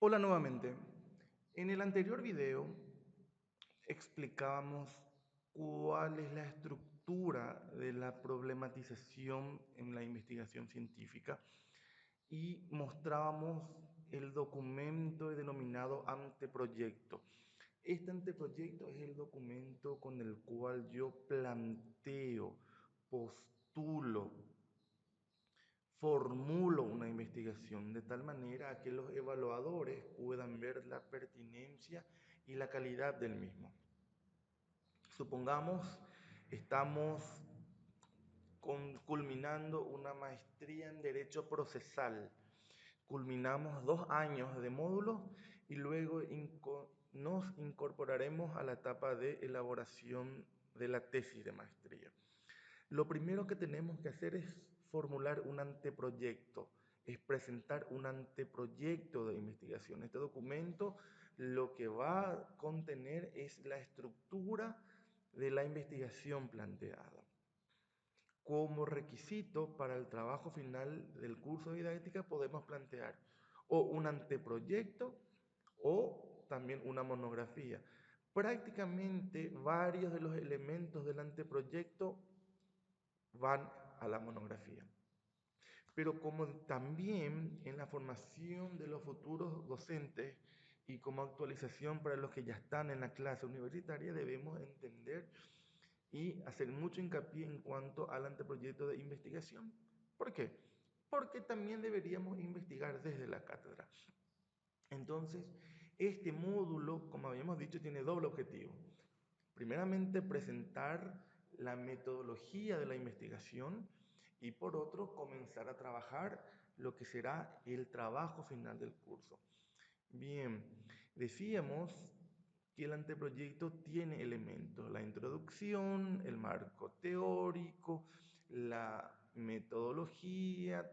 Hola nuevamente. En el anterior video explicábamos cuál es la estructura de la problematización en la investigación científica y mostrábamos el documento denominado anteproyecto. Este anteproyecto es el documento con el cual yo planteo, postulo, formulo una investigación de tal manera que los evaluadores puedan ver la pertinencia y la calidad del mismo. Supongamos, estamos culminando una maestría en Derecho Procesal. Culminamos 2 años de módulo y luego nos incorporaremos a la etapa de elaboración de la tesis de maestría. Lo primero que tenemos que hacer es formular un anteproyecto, es presentar un anteproyecto de investigación. Este documento lo que va a contener es la estructura de la investigación planteada. Como requisito para el trabajo final del curso de didáctica podemos plantear o un anteproyecto o también una monografía. Prácticamente varios de los elementos del anteproyecto van a la monografía. Pero como también en la formación de los futuros docentes y como actualización para los que ya están en la clase universitaria, debemos entender y hacer mucho hincapié en cuanto al anteproyecto de investigación. ¿Por qué? Porque también deberíamos investigar desde la cátedra. Entonces, este módulo, como habíamos dicho, tiene doble objetivo. Primeramente, presentar la metodología de la investigación y por otro, comenzar a trabajar lo que será el trabajo final del curso. Bien, decíamos que el anteproyecto tiene elementos, la introducción, el marco teórico, la metodología,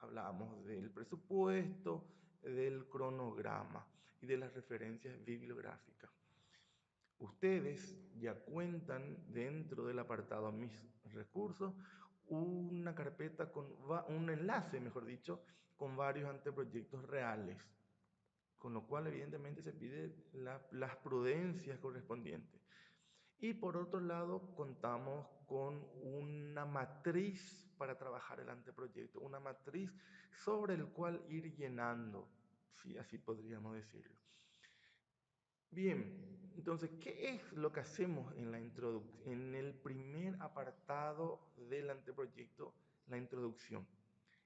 hablamos del presupuesto, del cronograma y de las referencias bibliográficas. Ustedes ya cuentan dentro del apartado Mis recursos una carpeta con un enlace, mejor dicho, con varios anteproyectos reales, con lo cual evidentemente se pide las prudencias correspondientes. Y por otro lado, contamos con una matriz para trabajar el anteproyecto, una matriz sobre el cual ir llenando, si así podríamos decirlo. Bien, entonces, ¿qué es lo que hacemos en el primer apartado del anteproyecto, la introducción?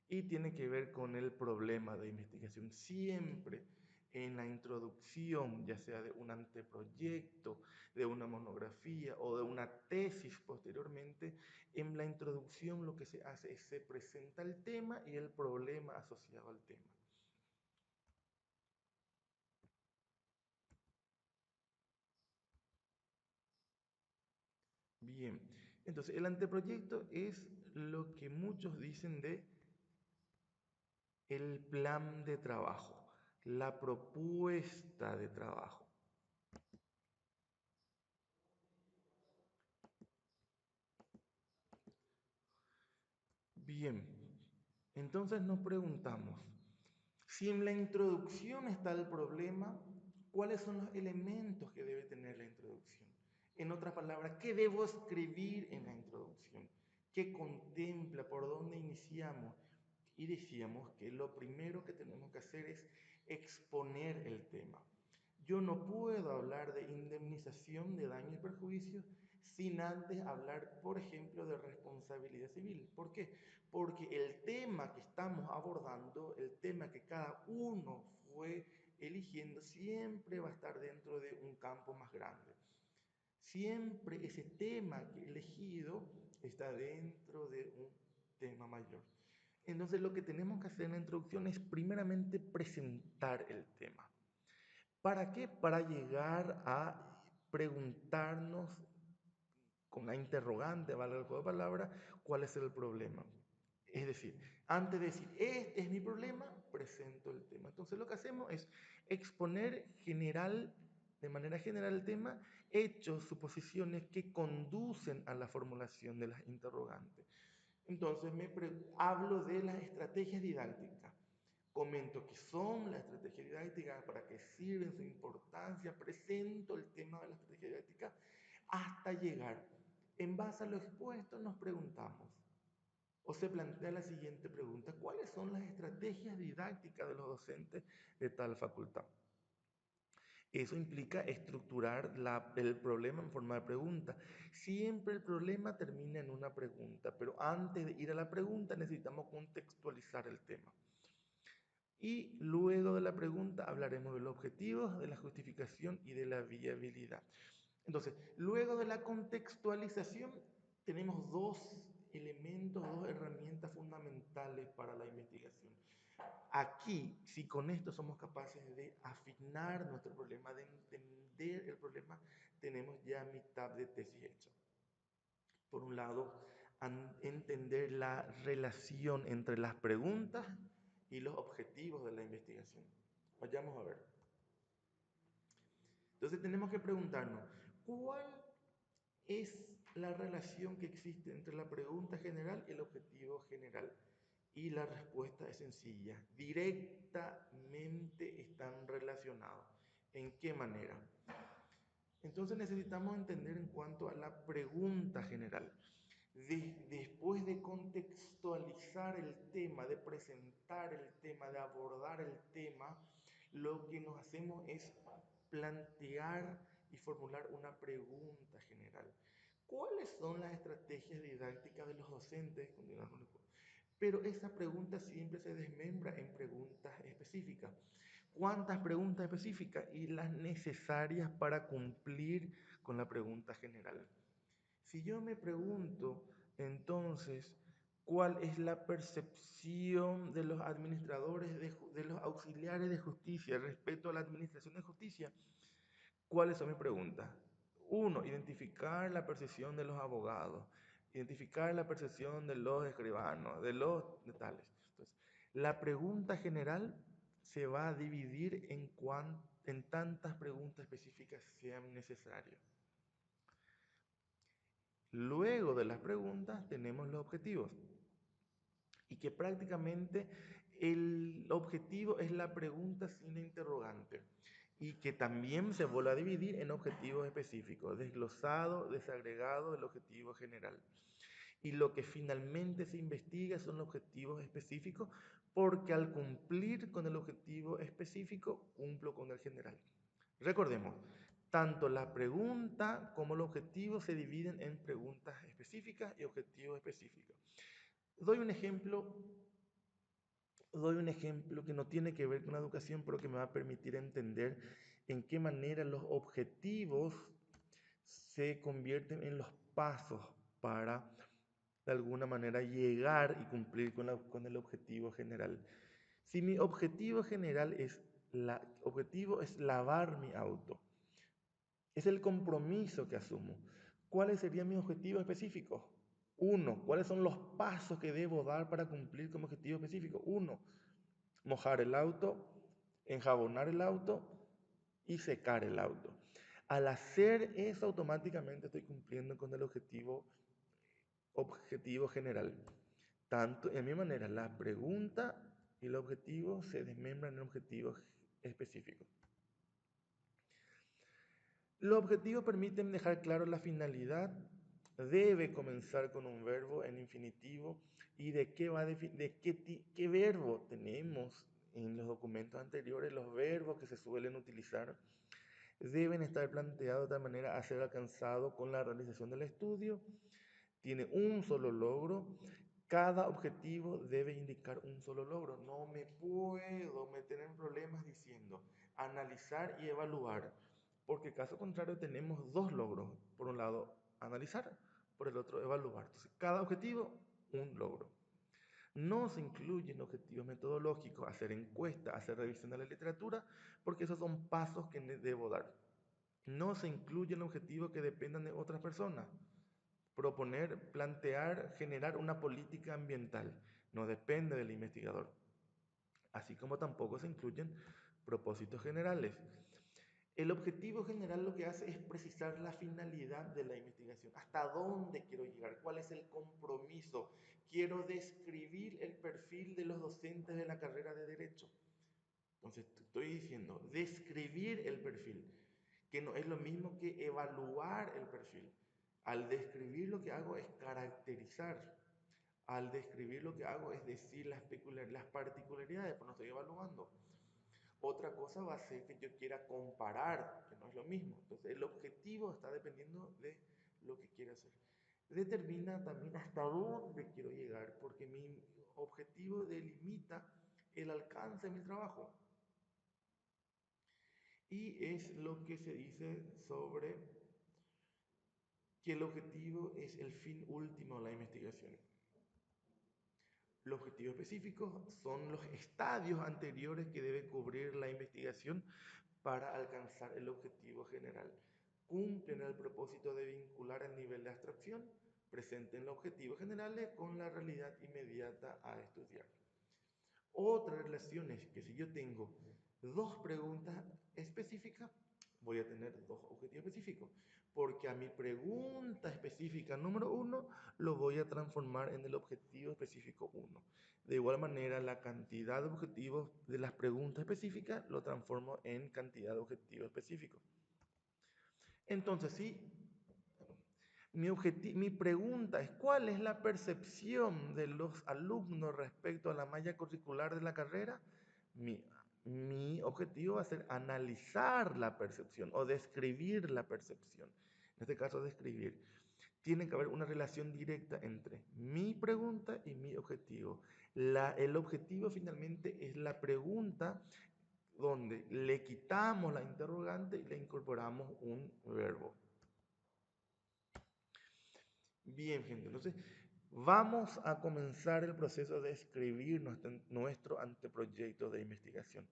Y tiene que ver con el problema de investigación. Siempre en la introducción, ya sea de un anteproyecto, de una monografía o de una tesis posteriormente, en la introducción lo que se hace es se presenta el tema y el problema asociado al tema. Bien, entonces el anteproyecto es lo que muchos dicen de el plan de trabajo, la propuesta de trabajo. Bien, entonces nos preguntamos, si en la introducción está el problema, ¿cuáles son los elementos que debe tener la introducción? En otras palabras, ¿qué debo escribir en la introducción? ¿Qué contempla? ¿Por dónde iniciamos? Y decíamos que lo primero que tenemos que hacer es exponer el tema. Yo no puedo hablar de indemnización de daños y perjuicios sin antes hablar, por ejemplo, de responsabilidad civil. ¿Por qué? Porque el tema que estamos abordando, el tema que cada uno fue eligiendo, siempre va a estar dentro de un campo más grande. Siempre ese tema que he elegido está dentro de un tema mayor. Entonces lo que tenemos que hacer en la introducción es primeramente presentar el tema. ¿Para qué? Para llegar a preguntarnos con la interrogante, vale el juego de palabras, cuál es el problema. Es decir, antes de decir, este es mi problema, presento el tema. Entonces lo que hacemos es exponer de manera general el tema, hechos, suposiciones que conducen a la formulación de las interrogantes. Entonces hablo de las estrategias didácticas. comento qué son las estrategias didácticas, para qué sirven, su importancia, presento el tema de la estrategia didáctica, hasta llegar. En base a lo expuesto nos preguntamos, o se plantea la siguiente pregunta: ¿cuáles son las estrategias didácticas de los docentes de tal facultad? Eso implica estructurar el problema en forma de pregunta. Siempre el problema termina en una pregunta, pero antes de ir a la pregunta necesitamos contextualizar el tema. Y luego de la pregunta hablaremos de los objetivos, de la justificación y de la viabilidad. Entonces, luego de la contextualización, tenemos dos elementos, dos herramientas fundamentales para la investigación. Aquí, si con esto somos capaces de afinar nuestro problema, de entender el problema, tenemos ya mitad de tesis hecha. Por un lado, entender la relación entre las preguntas y los objetivos de la investigación. Vayamos a ver. Entonces tenemos que preguntarnos, ¿cuál es la relación que existe entre la pregunta general y el objetivo general? Y la respuesta es sencilla: directamente están relacionados. ¿En qué manera? Entonces necesitamos entender en cuanto a la pregunta general. Después de contextualizar el tema, de presentar el tema, de abordar el tema, lo que nos hacemos es plantear y formular una pregunta general. ¿Cuáles son las estrategias didácticas de los docentes? Pero esa pregunta siempre se desmembra en preguntas específicas. ¿Cuántas preguntas específicas? Y las necesarias para cumplir con la pregunta general. Si yo me pregunto, entonces, ¿cuál es la percepción de los administradores, de los auxiliares de justicia respecto a la administración de justicia? ¿Cuáles son mis preguntas? Uno, identificar la percepción de los abogados, identificar la percepción de los escribanos, de los tales. Entonces, la pregunta general se va a dividir en tantas preguntas específicas sean necesarias. Luego de las preguntas tenemos los objetivos, y que prácticamente el objetivo es la pregunta sin interrogante, y que también se vuelve a dividir en objetivos específicos, desglosado, desagregado del objetivo general. Y lo que finalmente se investiga son los objetivos específicos, porque al cumplir con el objetivo específico, cumplo con el general. Recordemos, tanto la pregunta como el objetivo se dividen en preguntas específicas y objetivos específicos. Doy un ejemplo que no tiene que ver con la educación, pero que me va a permitir entender en qué manera los objetivos se convierten en los pasos para, de alguna manera, llegar y cumplir con el objetivo general. Si mi objetivo general objetivo es lavar mi auto, es el compromiso que asumo. ¿Cuáles serían mis objetivos específicos? Uno, ¿cuáles son los pasos que debo dar para cumplir con mi objetivo específico? Uno, mojar el auto, enjabonar el auto y secar el auto. Al hacer eso, automáticamente estoy cumpliendo con el objetivo general. Tanto, en mi manera, la pregunta y el objetivo se desmembran en objetivos específicos. Los objetivos permiten dejar claro la finalidad. Debe comenzar con un verbo en infinitivo. ¿Y de qué verbo tenemos en los documentos anteriores? Los verbos que se suelen utilizar deben estar planteados de tal manera a ser alcanzado con la realización del estudio. Tiene un solo logro. Cada objetivo debe indicar un solo logro. No me puedo meter en problemas diciendo analizar y evaluar, porque caso contrario tenemos dos logros. Por un lado, analizar, por el otro, evaluar. Entonces, cada objetivo, un logro. No se incluyen objetivos metodológicos, hacer encuestas, hacer revisión de la literatura, porque esos son pasos que debo dar. No se incluyen objetivos que dependan de otras personas. Proponer, plantear, generar una política ambiental no depende del investigador. Así como tampoco se incluyen propósitos generales. El objetivo general lo que hace es precisar la finalidad de la investigación, hasta dónde quiero llegar, cuál es el compromiso. Quiero describir el perfil de los docentes de la carrera de Derecho. Entonces, estoy diciendo, describir el perfil, que no es lo mismo que evaluar el perfil. Al describir lo que hago es caracterizar. Al describir lo que hago es decir las particularidades, pero no estoy evaluando. Otra cosa va a ser que yo quiera comparar, que no es lo mismo. Entonces, el objetivo está dependiendo de lo que quiera hacer. Determina también hasta dónde quiero llegar, porque mi objetivo delimita el alcance de mi trabajo. Y es lo que se dice sobre que el objetivo es el fin último de la investigación. Los objetivos específicos son los estadios anteriores que debe cubrir la investigación para alcanzar el objetivo general. Cumplen el propósito de vincular el nivel de abstracción presente en los objetivos generales con la realidad inmediata a estudiar. Otra relación es que si yo tengo dos preguntas específicas, voy a tener dos objetivos específicos, porque a mi pregunta específica número 1 lo voy a transformar en el objetivo específico 1. De igual manera, la cantidad de objetivos de las preguntas específicas lo transformo en cantidad de objetivos específicos. Entonces, sí, mi pregunta es, ¿cuál es la percepción de los alumnos respecto a la malla curricular de la carrera? Mi objetivo va a ser analizar la percepción o describir la percepción. En este caso, describir. Tiene que haber una relación directa entre mi pregunta y mi objetivo. El objetivo finalmente es la pregunta donde le quitamos la interrogante y le incorporamos un verbo. Bien, gente, entonces vamos a comenzar el proceso de escribir nuestro anteproyecto de investigación.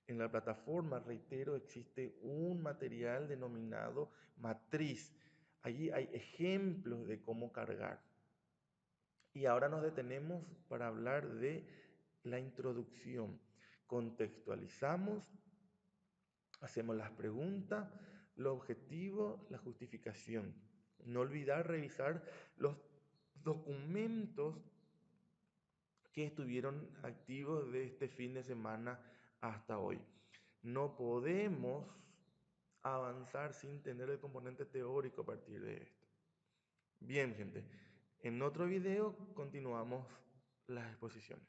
En la plataforma, reitero, existe un material denominado matriz. Allí hay ejemplos de cómo cargar. Y ahora nos detenemos para hablar de la introducción. Contextualizamos, hacemos las preguntas, los objetivos, la justificación. No olvidar revisar los documentos que estuvieron activos de este fin de semana hasta hoy. No podemos avanzar sin tener el componente teórico a partir de esto. Bien, gente, en otro video continuamos las exposiciones.